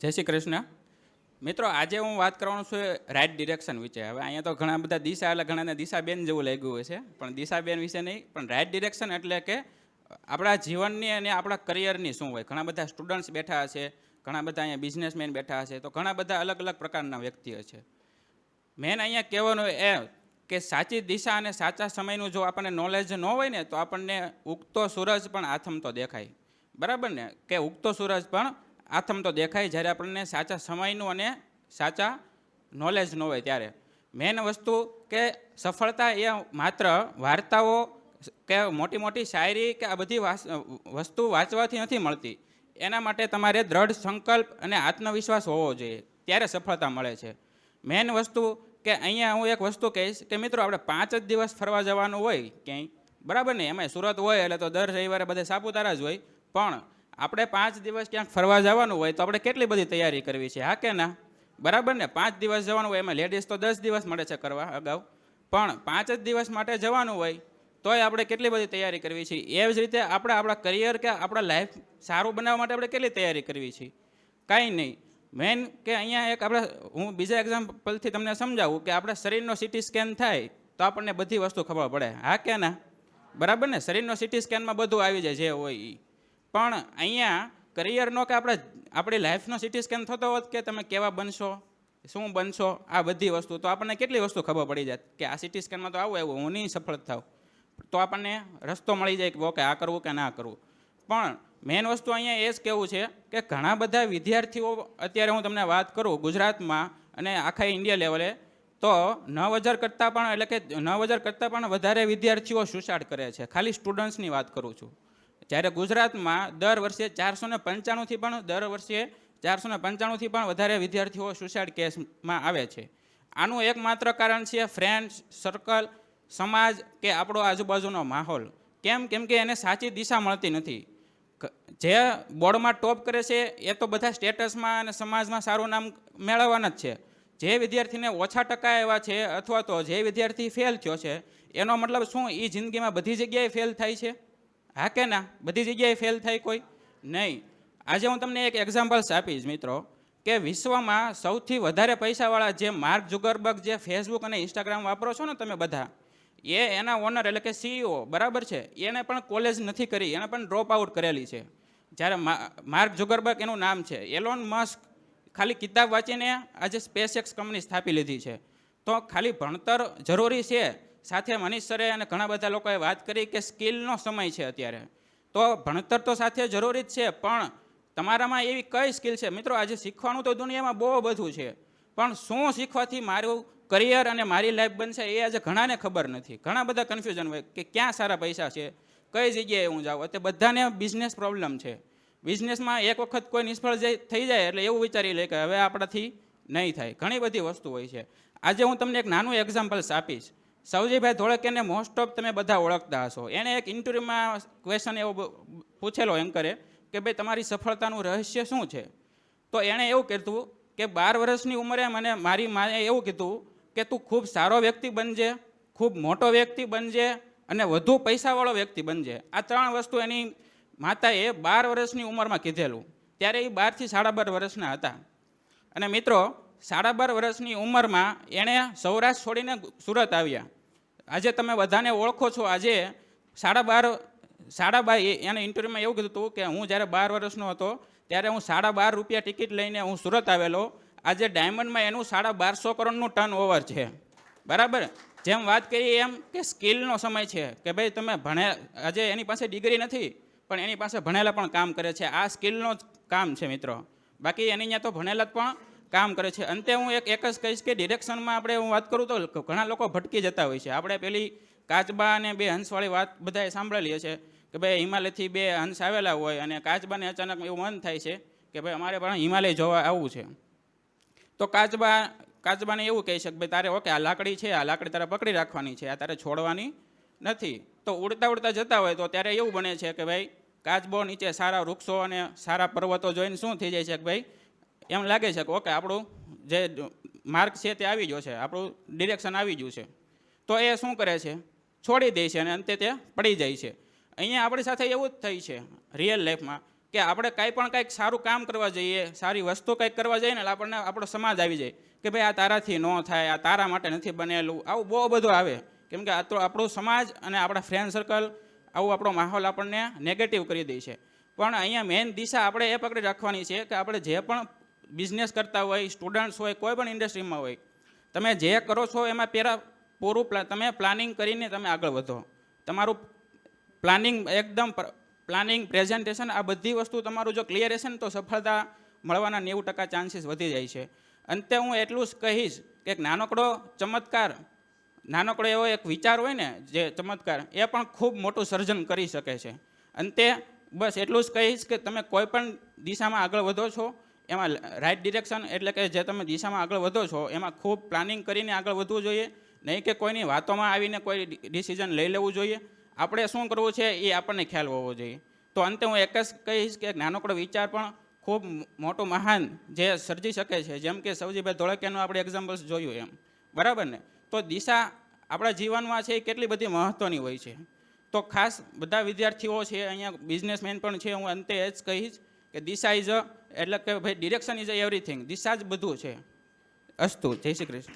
જય શ્રી કૃષ્ણ. મિત્રો, આજે હું વાત કરવાનું છું રાઇટ ડિરેક્શન વિશે. હવે અહીંયા તો ઘણા બધા દિશા એટલે ઘણાને દિશાબેન જેવું લાગ્યું હોય છે, પણ દિશાબેન વિશે નહીં, પણ રાઇટ ડિરેક્શન એટલે કે આપણા જીવનની અને આપણા કરિયરની શું હોય. ઘણા બધા સ્ટુડન્ટ્સ બેઠા હશે, ઘણા બધા અહીંયા બિઝનેસમેન બેઠા હશે, તો ઘણા બધા અલગ અલગ પ્રકારના વ્યક્તિઓ છે. મેન અહીંયા કહેવાનું એ કે સાચી દિશા અને સાચા સમયનું જો આપણને નોલેજ ન હોય ને, તો આપણને ઉગતો સૂરજ પણ આથમતો દેખાય. બરાબર ને? કે ઉગતો સૂરજ પણ આથમતો દેખાય જ્યારે આપણને સાચા સમયનું અને સાચા નોલેજ ન હોય ત્યારે. મેન વસ્તુ કે સફળતા એ માત્ર વાર્તાઓ કે મોટી મોટી શાયરી કે આ બધી વસ્તુ વાંચવાથી નથી મળતી. એના માટે તમારે દ્રઢ સંકલ્પ અને આત્મવિશ્વાસ હોવો જોઈએ, ત્યારે સફળતા મળે છે. મેન વસ્તુ કે અહીંયા હું એક વસ્તુ કહીશ કે મિત્રો, આપણે 5 જ દિવસ ફરવા જવાનું હોય ક્યાંય, બરાબર ને? એમાં સુરત હોય એટલે તો દર રવિવારે બધે સાપુતારા જ હોય, પણ આપણે 5 દિવસ ક્યાંક ફરવા જવાનું હોય તો આપણે કેટલી બધી તૈયારી કરવી છે, હા કે ના? બરાબર ને? 5 દિવસ જવાનું હોય, એમાં લેડીઝ તો 10 દિવસ મળે છે કરવા અગાઉ, પણ 5 જ દિવસ માટે જવાનું હોય તોય આપણે કેટલી બધી તૈયારી કરવી છે. એવી જ રીતે આપણે આપણા કરિયર કે આપણા લાઈફ સારું બનાવવા માટે આપણે કેટલી તૈયારી કરવી છે? કાંઈ નહીં. મેન કે અહીંયા એક આપણે હું બીજા એક્ઝામ્પલથી તમને સમજાવું કે આપણા શરીરનો સિટી સ્કેન થાય તો આપણને બધી વસ્તુ ખબર પડે, હા કે ના? બરાબર ને? શરીરનો સિટી સ્કેનમાં બધું આવી જાય જે હોય એ. પણ અહીંયા કરિયરનો કે આપણી લાઈફનો સિટી સ્કેન થતો હોત કે તમે કેવા બનશો, શું બનશો, આ બધી વસ્તુ, તો આપણને કેટલી વસ્તુ ખબર પડી જાય કે આ સિટી સ્કેનમાં તો આવું હું નહીં સફળ થાવ, તો આપણને રસ્તો મળી જાય કે ઓકે આ કરવું કે ના કરવું. પણ મેન વસ્તુ અહીંયા એ જ કહેવું છે કે ઘણા બધા વિદ્યાર્થીઓ, અત્યારે હું તમને વાત કરું ગુજરાતમાં અને આખા ઇન્ડિયા લેવલે, તો 9,000 કરતાં પણ એટલે કે 9,000 કરતાં પણ વધારે વિદ્યાર્થીઓ સુસાઇડ કરે છે. ખાલી સ્ટુડન્ટ્સની વાત કરું છું. જ્યારે ગુજરાતમાં દર વર્ષે 495થી પણ વધારે વિદ્યાર્થીઓ સુસાઇડ કેસમાં આવે છે. આનું એકમાત્ર કારણ છે ફ્રેન્ડ્સ સર્કલ, સમાજ કે આપણો આજુબાજુનો માહોલ. કેમ કે એને સાચી દિશા મળતી નથી. જે બોર્ડમાં ટોપ કરે છે એ તો બધા સ્ટેટસમાં અને સમાજમાં સારું નામ મેળવવાના જ છે. જે વિદ્યાર્થીને ઓછા ટકા એવા છે અથવા તો જે વિદ્યાર્થી ફેલ થયો છે, એનો મતલબ શું એ જિંદગીમાં બધી જગ્યાએ ફેલ થાય છે? હા કે ના? બધી જગ્યાએ ફેલ થાય કોઈ નહીં. આજે હું તમને એક એક્ઝામ્પલ્સ આપીશ મિત્રો, કે વિશ્વમાં સૌથી વધારે પૈસાવાળા જે માર્ક ઝુકરબર્ગ, જે ફેસબુક અને ઇન્સ્ટાગ્રામ વાપરો છો ને તમે બધા, એના ઓનર એટલે કે CEO, બરાબર છે? એને પણ કોલેજ નથી કરી, એને પણ ડ્રોપ આઉટ કરેલી છે. જ્યારે માર્ક ઝુકરબર્ગ એનું નામ છે, એલોન મસ્ક ખાલી કિતાબ વાંચીને આજે સ્પેસએક્સ કંપની સ્થાપી લીધી છે. તો ખાલી ભણતર જરૂરી છે, સાથે મનીષ સરે અને ઘણા બધા લોકોએ વાત કરી કે સ્કિલનો સમય છે અત્યારે, તો ભણતર તો સાથે જરૂરી જ છે, પણ તમારામાં એવી કઈ સ્કિલ છે? મિત્રો, આજે શીખવાનું તો દુનિયામાં બહુ બધું છે, પણ શું શીખવાથી મારું કરિયર અને મારી લાઈફ બનશે એ આજે ઘણાને ખબર નથી. ઘણા બધા કન્ફ્યુઝન હોય કે ક્યાં સારા પૈસા છે, કઈ જગ્યાએ હું જાઉં. તે બધાને બિઝનેસ પ્રોબ્લેમ છે. બિઝનેસમાં એક વખત કોઈ નિષ્ફળ થઈ જાય એટલે એવું વિચારી લે કે હવે આપણાથી નહીં થાય. ઘણી બધી વસ્તુ હોય છે. આજે હું તમને એક નાનું એક્ઝામ્પલ્સ આપીશ. સૌજીભાઈ ધોળકિયાને મોસ્ટ ઓફ તમે બધા ઓળખતા હશો. એણે એક ઇન્ટરવ્યૂમાં ક્વેશ્ચન એવો પૂછેલો એન્કરે કે ભાઈ તમારી સફળતાનું રહસ્ય શું છે? તો એણે એવું કીધું કે 12 વર્ષની ઉંમરે મને મારી માએ એવું કીધું કે તું ખૂબ સારો વ્યક્તિ બનજે, ખૂબ મોટો વ્યક્તિ બનજે અને વધુ પૈસાવાળો વ્યક્તિ બનજે. આ 3 વસ્તુ એની માતાએ 12 વર્ષની ઉંમરમાં કીધેલું. ત્યારે એ 12 થી 12.5 વર્ષના હતા. અને મિત્રો, 12.5 વર્ષની ઉંમરમાં એણે સૌરાષ્ટ્ર છોડીને સુરત આવ્યા. આજે તમે બધાને ઓળખો છો. આજે 12.5 એને ઇન્ટરવ્યૂમાં એવું કીધું હતું કે હું જ્યારે 12 વર્ષનો હતો ત્યારે હું 12.5 રૂપિયા ટિકિટ લઈને હું સુરત આવેલો. આજે ડાયમંડમાં એનું 1250 કરોડનું ટર્ન ઓવર છે, બરાબર? જેમ વાત કરીએ એમ કે સ્કિલનો સમય છે કે ભાઈ તમે આજે એની પાસે ડિગ્રી નથી, પણ એની પાસે ભણેલા પણ કામ કરે છે. આ સ્કિલનો જ કામ છે મિત્રો. બાકી એની અહીંયા તો ભણેલા જ પણ કામ કરે છે. અંતે હું એક જ કહીશ કે ડિરેક્શનમાં આપણે હું વાત કરું તો ઘણા લોકો ભટકી જતા હોય છે. આપણે પેલી કાચબા અને 2 હંસવાળી વાત બધાએ સાંભળેલી હશે કે ભાઈ હિમાલયથી 2 હંસ આવેલા હોય અને કાચબાને અચાનક એવું મન થાય છે કે ભાઈ અમારે પણ હિમાલય જોવા આવવું છે. તો કાચબાને એવું કહી શકે ભાઈ તારે ઓકે આ લાકડી છે, આ લાકડી તારે પકડી રાખવાની છે, આ તારે છોડવાની નથી. તો ઉડતા જતા હોય તો ત્યારે એવું બને છે કે ભાઈ કાચબો નીચે સારા વૃક્ષો અને સારા પર્વતો જોઈને શું થઈ જાય છે કે ભાઈ એમ લાગે છે કે ઓકે આપણું જે માર્ગ છે તે આવી ગયો છે, આપણું ડિરેક્શન આવી ગયું છે. તો એ શું કરે છે? છોડી દે છે અને અંતે તે પડી જાય છે. અહીંયા આપણી સાથે એવું જ થઈ છે રિયલ લાઈફમાં કે આપણે કાંઈ પણ કંઈક સારું કામ કરવા જઈએ, સારી વસ્તુ કંઈક કરવા જઈએ ને એટલે આપણને આપણો સમાજ આવી જાય કે ભાઈ આ તારાથી ન થાય, આ તારા માટે નથી બનેલું, આવું બહુ બધું આવે. કેમ કે આ તો આપણું સમાજ અને આપણા ફ્રેન્ડ સર્કલ આવું આપણો માહોલ આપણને નેગેટિવ કરી દે છે. પણ અહીંયા મેઇન દિશા આપણે એ પકડી રાખવાની છે કે આપણે જે પણ બિઝનેસ કરતા હોય, સ્ટુડન્ટ્સ હોય, કોઈ પણ ઇન્ડસ્ટ્રીમાં હોય, તમે જે કરો છો એમાં પહેલાં પૂરું તમે પ્લાનિંગ કરીને તમે આગળ વધો. તમારું પ્લાનિંગ એકદમ પ્લાનિંગ, પ્રેઝન્ટેશન, આ બધી વસ્તુ તમારું જો ક્લિયર હશે ને તો સફળતા મળવાના 90% ચાન્સીસ વધી જાય છે. અંતે હું એટલું જ કહીશ કે એક નાનકડો ચમત્કાર, નાનકડો એવો એક વિચાર હોય ને જે ચમત્કાર, એ પણ ખૂબ મોટું સર્જન કરી શકે છે. અંતે બસ એટલું જ કહીશ કે તમે કોઈ પણ દિશામાં આગળ વધો છો એમાં રાઇટ ડિરેક્શન એટલે કે જે તમે દિશામાં આગળ વધો છો એમાં ખૂબ પ્લાનિંગ કરીને આગળ વધવું જોઈએ, નહીં કે કોઈની વાતોમાં આવીને કોઈ ડિસિઝન લઈ લેવું જોઈએ. આપણે શું કરવું છે એ આપણને ખ્યાલ હોવો જોઈએ. તો અંતે હું એક જ કહીશ કે એક નાનકડો વિચાર પણ ખૂબ મોટું મહાન જે સર્જી શકે છે. જેમ કે સવજીભાઈ ધોળકિયાનું આપણે એક્ઝામ્પલ્સ જોયું એમ, બરાબર ને? તો દિશા આપણા જીવનમાં છે એ કેટલી બધી મહત્ત્વની હોય છે. તો ખાસ બધા વિદ્યાર્થીઓ છે, અહીંયા બિઝનેસમેન પણ છે, હું અંતે એ જ કહીશ કે દિશા ઇઝ એટલે કે ભાઈ ડિરેક્શન ઇઝ એવરીથિંગ, દિશા જ બધું છે. અસ્તુ, જય શ્રી કૃષ્ણ.